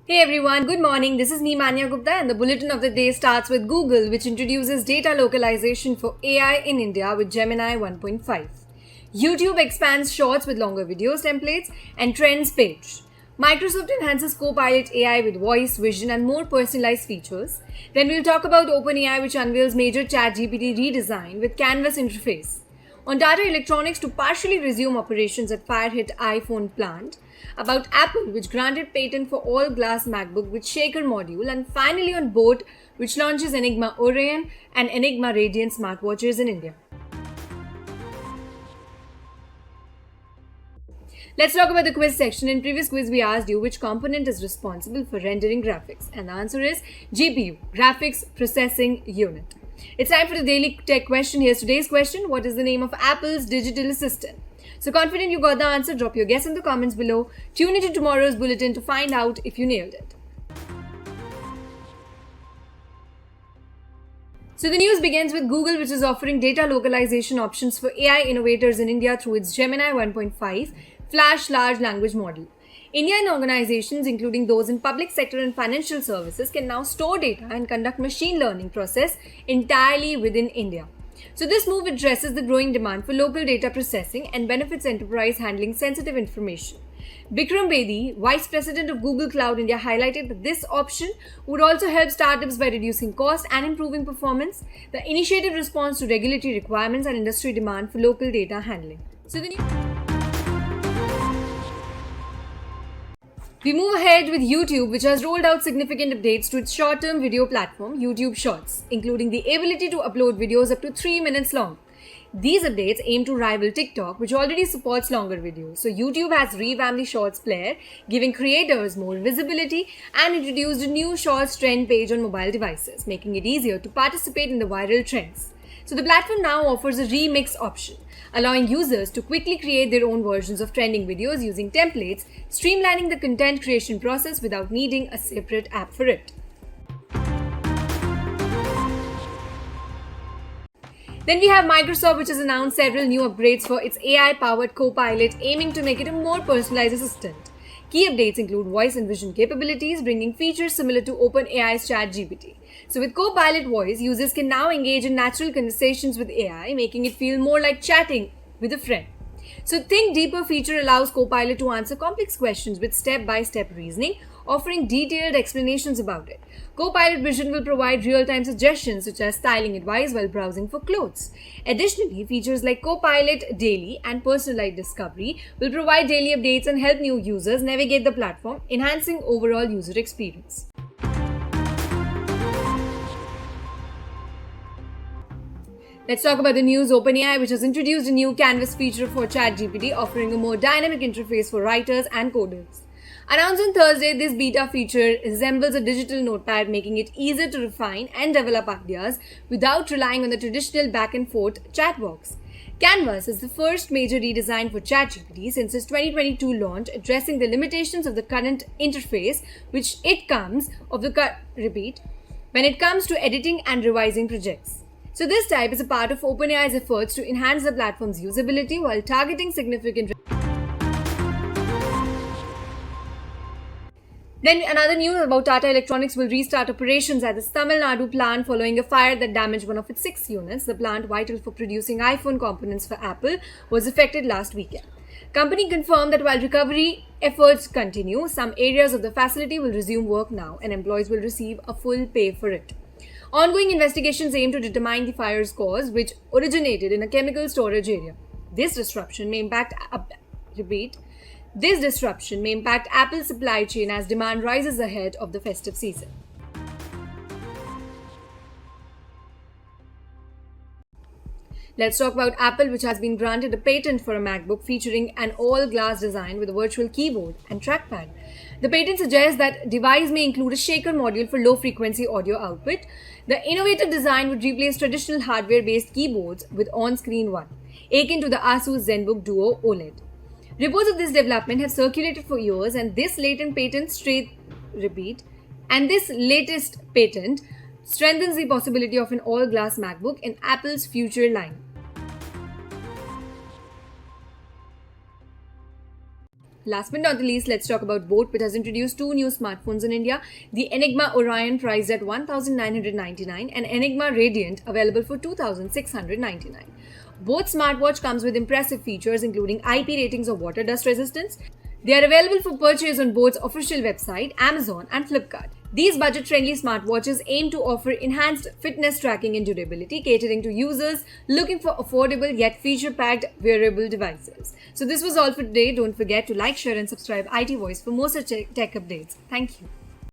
Hey everyone, good morning. This is me, Manya Gupta, and the bulletin of the day starts with Google, which introduces data localization for AI in India with Gemini 1.5. YouTube expands shorts with longer videos templates and trends page. Microsoft enhances Copilot AI with voice, vision, and more personalized features. Then we'll talk about OpenAI, which unveils major ChatGPT redesign with Canvas interface. On Tata Electronics to partially resume operations at fire-hit iPhone plant, about Apple, which granted patent for all-glass MacBook with Shaker module, and finally on Boat, which launches Enigma Orion and Enigma Radiant smartwatches in India. Let's talk about the quiz section. In previous quiz, we asked you which component is responsible for rendering graphics, and the answer is GPU, Graphics Processing Unit. It's time for the daily tech question. Here's today's question. What is the name of Apple's digital assistant? So confident you got the answer, drop your guess in the comments below. Tune into tomorrow's bulletin to find out if you nailed it. So the news begins with Google, which is offering data localization options for AI innovators in India through its Gemini 1.5 Flash large language model. Indian organizations, including those in public sector and financial services, can now store data and conduct machine learning process entirely within India. So this move addresses the growing demand for local data processing and benefits enterprise handling sensitive information. Bikram Bedi, Vice President of Google Cloud India, highlighted that this option would also help startups by reducing cost and improving performance. The initiative responds to regulatory requirements and industry demand for local data handling. We move ahead with YouTube, which has rolled out significant updates to its short-term video platform, YouTube Shorts, including the ability to upload videos up to 3 minutes long. These updates aim to rival TikTok, which already supports longer videos. So YouTube has revamped the Shorts player, giving creators more visibility, and introduced a new Shorts trend page on mobile devices, making it easier to participate in the viral trends. So the platform now offers a remix option, allowing users to quickly create their own versions of trending videos using templates, streamlining the content creation process without needing a separate app for it. Then we have Microsoft, which has announced several new upgrades for its AI-powered Copilot, aiming to make it a more personalized assistant. Key updates include voice and vision capabilities, bringing features similar to OpenAI's ChatGPT. So with Copilot Voice, users can now engage in natural conversations with AI, making it feel more like chatting with a friend. So Think Deeper feature allows Copilot to answer complex questions with step-by-step reasoning, offering detailed explanations about it. Copilot Vision will provide real-time suggestions such as styling advice while browsing for clothes. Additionally, features like Copilot Daily and Personalized Discovery will provide daily updates and help new users navigate the platform, enhancing overall user experience. Let's talk about the news. OpenAI, which has introduced a new Canvas feature for ChatGPT, offering a more dynamic interface for writers and coders. Announced on Thursday, this beta feature resembles a digital notepad, making it easier to refine and develop ideas without relying on the traditional back-and-forth chat box. Canvas is the first major redesign for ChatGPT since its 2022 launch, addressing the limitations of the current interface, when it comes to editing and revising projects. So this type is a part of OpenAI's efforts to enhance the platform's usability while targeting significant. Then another news about Tata Electronics will restart operations at its Tamil Nadu plant following a fire that damaged one of its 6 units. The plant, vital for producing iPhone components for Apple, was affected last weekend. Company confirmed that while recovery efforts continue, some areas of the facility will resume work now and employees will receive a full pay for it. Ongoing investigations aim to determine the fire's cause, which originated in a chemical storage area. This disruption may impact Apple's supply chain as demand rises ahead of the festive season. Let's talk about Apple, which has been granted a patent for a MacBook featuring an all-glass design with a virtual keyboard and trackpad. The patent suggests that device may include a shaker module for low-frequency audio output. The innovative design would replace traditional hardware-based keyboards with on-screen one, akin to the Asus ZenBook Duo OLED. Reports of this development have circulated for years, and this latest patent strengthens the possibility of an all-glass MacBook in Apple's future line. Last but not the least, let's talk about Boat, which has introduced two new smartphones in India: the Enigma Orion, priced at 1,999, and Enigma Radiant, available for 2,699. Both smartwatch comes with impressive features including IP ratings of water dust resistance. They are available for purchase on Boat's official website, Amazon, and Flipkart. These budget-friendly smartwatches aim to offer enhanced fitness tracking and durability, catering to users looking for affordable yet feature-packed wearable devices. So this was all for today. Don't forget to like, share, and subscribe IT Voice for more such tech updates. Thank you.